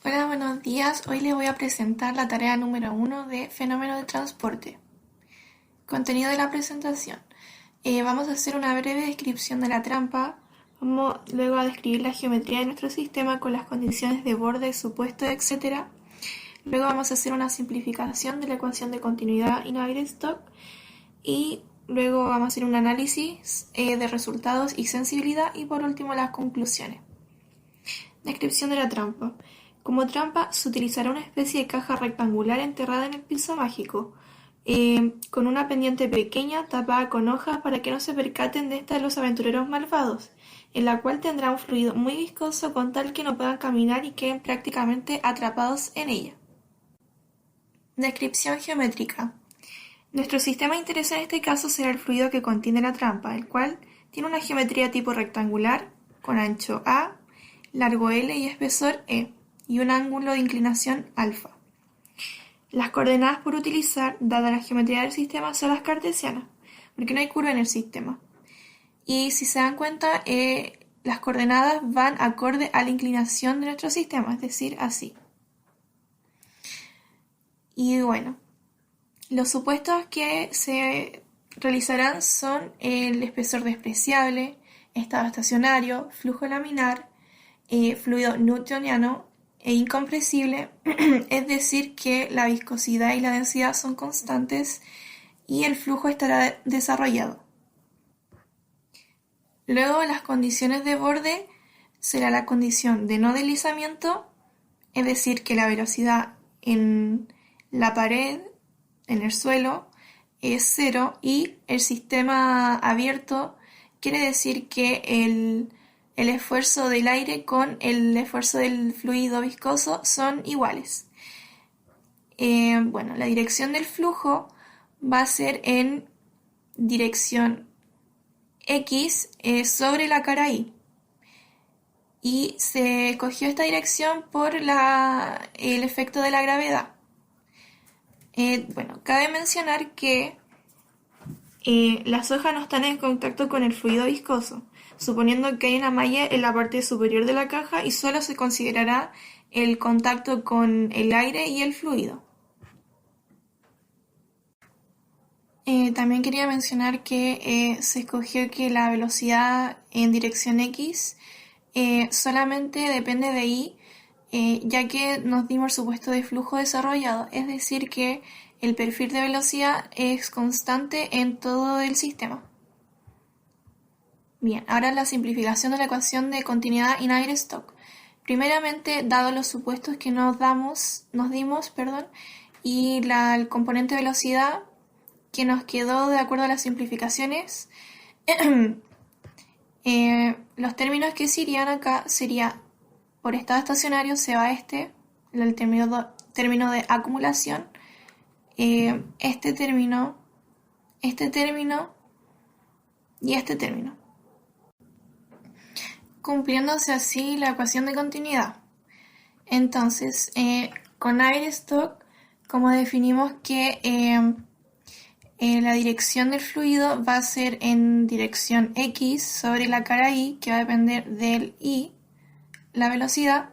Hola, buenos días. Hoy les voy a presentar la tarea número 1 de Fenómeno de Transporte. Contenido de la presentación. Vamos a hacer una breve descripción de la trampa. Vamos luego a describir la geometría de nuestro sistema con las condiciones de borde, supuesto, etc. Luego vamos a hacer una simplificación de la ecuación de continuidad y Navier-Stokes. Y luego vamos a hacer un análisis de resultados y sensibilidad. Y por último, las conclusiones. Descripción de la trampa. Como trampa se utilizará una especie de caja rectangular enterrada en el piso mágico, con una pendiente pequeña tapada con hojas para que no se percaten de esta los aventureros malvados, en la cual tendrá un fluido muy viscoso con tal que no puedan caminar y queden prácticamente atrapados en ella. Descripción geométrica. Nuestro sistema de interés en este caso será el fluido que contiene la trampa, el cual tiene una geometría tipo rectangular, con ancho A, largo L y espesor E, y un ángulo de inclinación alfa. Las coordenadas por utilizar, dada la geometría del sistema, son las cartesianas, porque no hay curva en el sistema. Y si se dan cuenta, las coordenadas van acorde a la inclinación de nuestro sistema, es decir, así. Y bueno, los supuestos que se realizarán son el espesor despreciable, estado estacionario, flujo laminar, fluido newtoniano e incompresible, es decir, que la viscosidad y la densidad son constantes y el flujo estará desarrollado. Luego, las condiciones de borde será la condición de no deslizamiento, es decir, que la velocidad en la pared, en el suelo, es cero, y el sistema abierto quiere decir que el esfuerzo del aire con el esfuerzo del fluido viscoso son iguales. La dirección del flujo va a ser en dirección X sobre la cara Y. Y se escogió esta dirección por el efecto de la gravedad. Cabe mencionar que las hojas no están en contacto con el fluido viscoso, suponiendo que hay una malla en la parte superior de la caja y solo se considerará el contacto con el aire y el fluido. También quería mencionar que se escogió que la velocidad en dirección X solamente depende de Y, ya que nos dimos el supuesto de flujo desarrollado, es decir que el perfil de velocidad es constante en todo el sistema. Bien, ahora la simplificación de la ecuación de continuidad y Navier-Stokes. Primeramente, dado los supuestos que nos dimos, y el componente velocidad que nos quedó de acuerdo a las simplificaciones, los términos que se irían acá sería por estado estacionario se va el término de acumulación, este término y este término, cumpliéndose así la ecuación de continuidad. Entonces, con Navier-Stokes, como definimos que la dirección del fluido va a ser en dirección X sobre la cara Y, que va a depender del Y, la velocidad,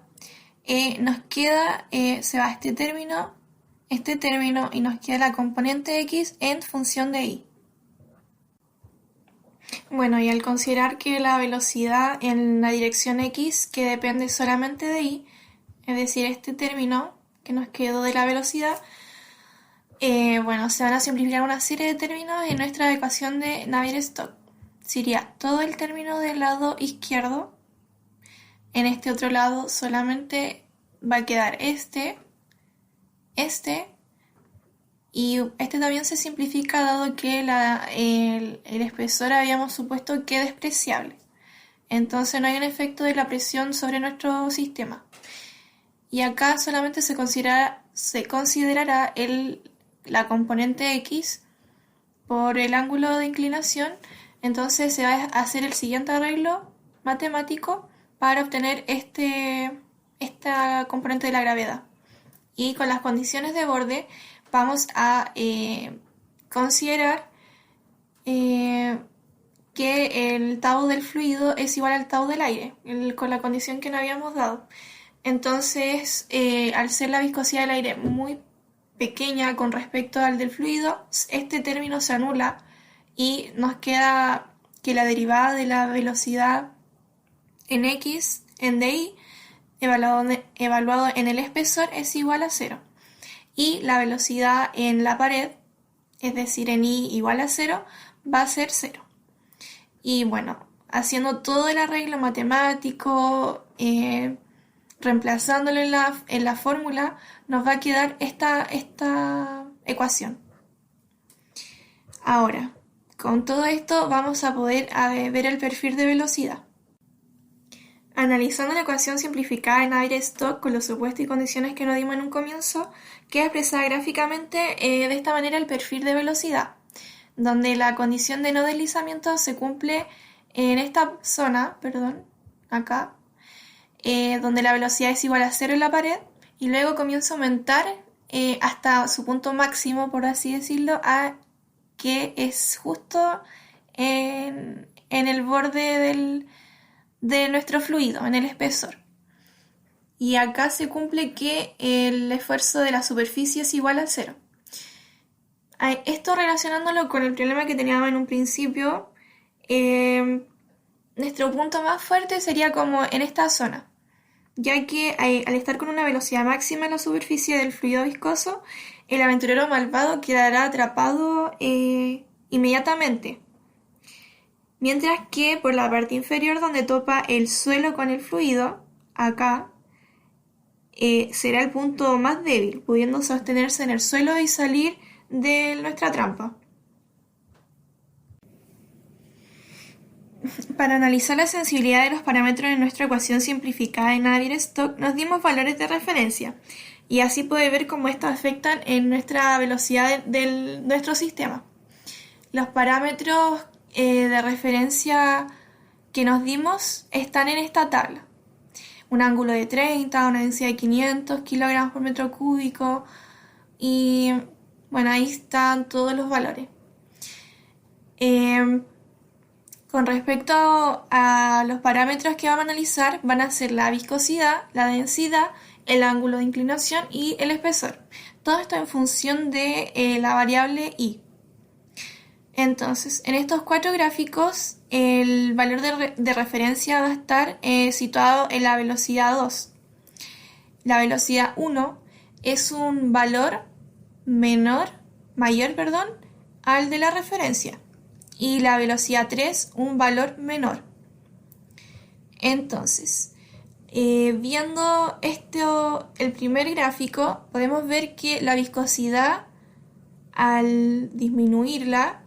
nos queda, se va este término, y nos queda la componente X en función de Y. Bueno, y al considerar que la velocidad en la dirección X, que depende solamente de Y, es decir, este término que nos quedó de la velocidad, se van a simplificar una serie de términos en nuestra ecuación de Navier-Stokes. Sería todo el término del lado izquierdo. En este otro lado solamente va a quedar este, y este también se simplifica dado que el espesor habíamos supuesto que es despreciable. Entonces no hay un efecto de la presión sobre nuestro sistema. Y acá solamente se considerará la componente X por el ángulo de inclinación. Entonces se va a hacer el siguiente arreglo matemático para obtener esta componente de la gravedad. Y con las condiciones de borde vamos a considerar que el tau del fluido es igual al tau del aire, con la condición que no habíamos dado. Entonces, al ser la viscosidad del aire muy pequeña con respecto al del fluido, este término se anula y nos queda que la derivada de la velocidad en x, en dI, evaluado en el espesor, es igual a 0. Y la velocidad en la pared, es decir, en I igual a 0, va a ser 0. Y bueno, haciendo todo el arreglo matemático, reemplazándolo en la fórmula, nos va a quedar esta ecuación. Ahora, con todo esto vamos a poder ver el perfil de velocidad. Analizando la ecuación simplificada en Navier-Stokes con los supuestos y condiciones que nos dimos en un comienzo, queda expresada gráficamente de esta manera el perfil de velocidad, donde la condición de no deslizamiento se cumple en esta zona, acá, donde la velocidad es igual a 0 en la pared, y luego comienza a aumentar hasta su punto máximo, por así decirlo, que es justo en el borde de nuestro fluido, en el espesor. Y acá se cumple que el esfuerzo de la superficie es igual a 0. Esto relacionándolo con el problema que teníamos en un principio, nuestro punto más fuerte sería como en esta zona, ya que al estar con una velocidad máxima en la superficie del fluido viscoso, el aventurero malvado quedará atrapado inmediatamente. Mientras que por la parte inferior, donde topa el suelo con el fluido, acá, será el punto más débil, pudiendo sostenerse en el suelo y salir de nuestra trampa. Para analizar la sensibilidad de los parámetros en nuestra ecuación simplificada en Navier-Stokes, nos dimos valores de referencia, y así poder ver cómo estos afectan en nuestra velocidad de nuestro sistema. Los parámetros de referencia que nos dimos están en esta tabla. Un ángulo de 30, una densidad de 500 kilogramos por metro cúbico, y bueno, ahí están todos los valores. Con respecto a los parámetros que vamos a analizar, van a ser la viscosidad, la densidad, el ángulo de inclinación y el espesor. Todo esto en función de la variable I. Entonces, en estos 4 gráficos, el valor de referencia va a estar situado en la velocidad 2. La velocidad 1 es un valor mayor, al de la referencia. Y la velocidad 3, un valor menor. Entonces, viendo el primer gráfico, podemos ver que la viscosidad, al disminuirla,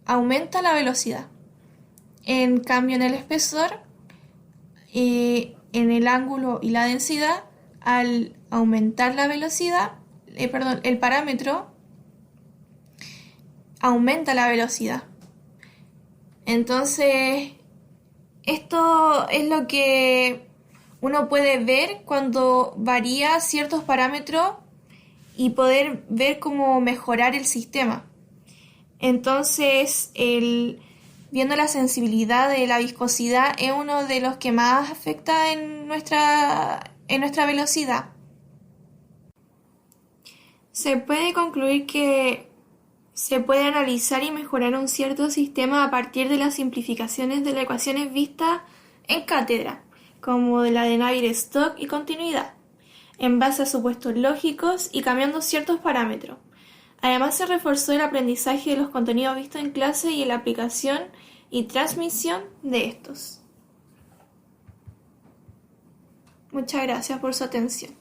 aumenta la velocidad. En cambio, en el espesor, en el ángulo y la densidad, al aumentar la velocidad, el parámetro aumenta la velocidad. Entonces, esto es lo que uno puede ver cuando varía ciertos parámetros y poder ver cómo mejorar el sistema. Entonces, viendo la sensibilidad de la viscosidad es uno de los que más afecta en nuestra velocidad. Se puede concluir que se puede analizar y mejorar un cierto sistema a partir de las simplificaciones de las ecuaciones vistas en cátedra, como de la de Navier-Stokes y continuidad, en base a supuestos lógicos y cambiando ciertos parámetros. Además, se reforzó el aprendizaje de los contenidos vistos en clase y en la aplicación y transmisión de estos. Muchas gracias por su atención.